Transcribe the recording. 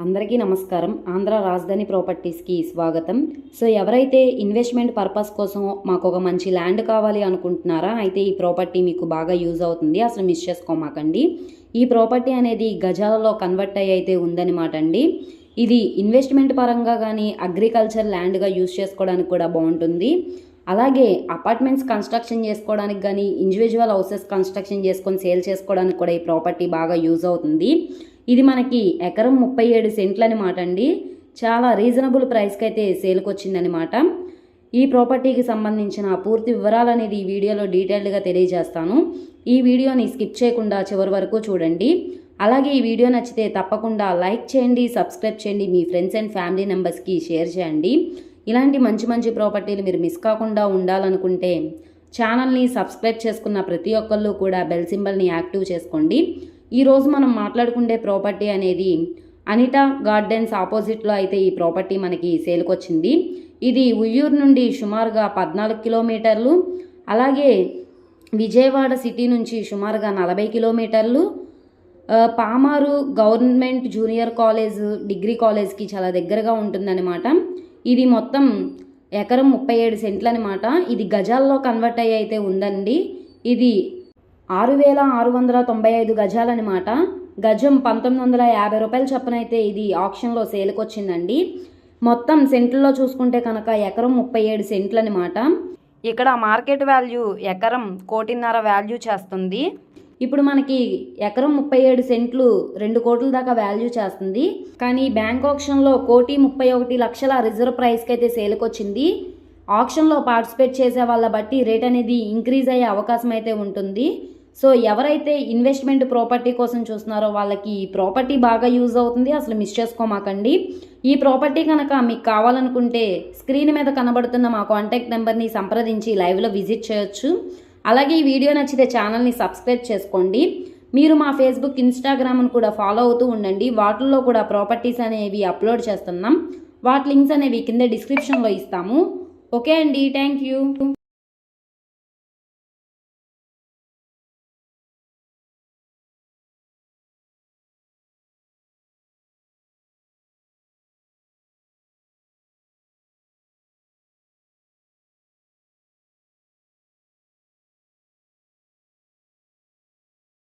అందరికీ నమస్కారం. ఆంధ్ర రాజధాని ప్రాపర్టీస్కి స్వాగతం. సో ఎవరైతే ఇన్వెస్ట్మెంట్ పర్పస్ కోసం మాకు ఒక మంచి ల్యాండ్ కావాలి అనుకుంటున్నారా, అయితే ఈ ప్రాపర్టీ మీకు బాగా యూజ్ అవుతుంది. అసలు మిస్ చేసుకోమాకండి. ఈ ప్రాపర్టీ అనేది గజాలలో కన్వర్ట్ అయ్యి అయితే ఉందన్నమాట అండి. ఇది ఇన్వెస్ట్మెంట్ పరంగా కానీ అగ్రికల్చర్ ల్యాండ్గా యూజ్ చేసుకోవడానికి కూడా బాగుంటుంది. అలాగే అపార్ట్మెంట్స్ కన్స్ట్రక్షన్ చేసుకోవడానికి కానీ ఇండివిజువల్ హౌసెస్ కన్స్ట్రక్షన్ చేసుకొని సేల్ చేసుకోవడానికి కూడా ఈ ప్రాపర్టీ బాగా యూజ్ అవుతుంది. ఇది మనకి ఎకరం 37 సెంట్లు అనమాట అండి. చాలా రీజనబుల్ ప్రైస్కి అయితే సేల్కి వచ్చిందనమాట. ఈ ప్రాపర్టీకి సంబంధించిన పూర్తి వివరాలు అనేది ఈ వీడియోలో డీటెయిల్డ్గా తెలియజేస్తాను. ఈ వీడియోని స్కిప్ చేయకుండా చివరి వరకు చూడండి. అలాగే ఈ వీడియో నచ్చితే తప్పకుండా లైక్ చేయండి, సబ్స్క్రైబ్ చేయండి, మీ ఫ్రెండ్స్ అండ్ ఫ్యామిలీ మెంబర్స్కి షేర్ చేయండి. ఇలాంటి మంచి మంచి ప్రాపర్టీలు మీరు మిస్ కాకుండా ఉండాలనుకుంటే ఛానల్ని సబ్స్క్రైబ్ చేసుకున్న ప్రతి ఒక్కళ్ళు కూడా బెల్ సింబల్ని యాక్టివ్ చేసుకోండి. ఈరోజు మనం మాట్లాడుకునే ప్రాపర్టీ అనేది అనితా గార్డెన్స్ ఆపోజిట్లో అయితే ఈ ప్రాపర్టీ మనకి సేల్కి వచ్చింది. ఇది ఉయ్యూరు నుండి సుమారుగా 14 కిలోమీటర్లు, అలాగే విజయవాడ సిటీ నుంచి సుమారుగా 40 కిలోమీటర్లు, Pamarru government junior college degree కాలేజ్కి చాలా దగ్గరగా ఉంటుందన్నమాట. ఇది మొత్తం ఎకరం 37 సెంట్లు అనమాట. ఇది గజాల్లో కన్వర్ట్ అయ్యి అయితే ఉందండి. ఇది 6,695 గజాలన్నమాట. గజం 1950 రూపాయలు చొప్పున అయితే ఇది ఆప్షన్లో సేల్కి వచ్చిందండి. మొత్తం సెంట్లలో చూసుకుంటే కనుక ఎకరం 37 సెంట్లు అనమాట. ఇక్కడ మార్కెట్ వాల్యూ ఎకరం 1,50,00,000 వాల్యూ చేస్తుంది. ఇప్పుడు మనకి ఎకరం 37 సెంట్లు 2 కోట్ల దాకా వాల్యూ చేస్తుంది. కానీ బ్యాంక్ ఆప్షన్లో 1,31,00,000 రిజర్వ్ ప్రైస్కి అయితే సేల్కి వచ్చింది. ఆప్షన్లో పార్టిసిపేట్ చేసే వాళ్ళ బట్టి రేట్ అనేది ఇంక్రీజ్ అయ్యే అవకాశం అయితే ఉంటుంది. సో ఎవరైతే ఇన్వెస్ట్మెంట్ ప్రాపర్టీ కోసం చూస్తున్నారో వాళ్ళకి ఈ ప్రాపర్టీ బాగా యూజ్ అవుతుంది. అసలు మిస్ చేసుకోమాకండి. ఈ ప్రాపర్టీ కనుక మీకు కావాలనుకుంటే స్క్రీన్ మీద కనబడుతున్న మా కాంటాక్ట్ నెంబర్ని సంప్రదించి లైవ్లో విజిట్ చేయొచ్చు. అలాగే ఈ వీడియో నచ్చితే ఛానల్ని సబ్స్క్రైబ్ చేసుకోండి. మీరు మా ఫేస్బుక్, ఇన్స్టాగ్రామ్ను కూడా ఫాలో అవుతూ ఉండండి. వాటిల్లో కూడా ప్రాపర్టీస్ అనేవి అప్లోడ్ చేస్తున్నాం. వాటి లింక్స్ అనేవి కింద డిస్క్రిప్షన్లో ఇస్తాము. ఓకే అండి, థ్యాంక్ యూ.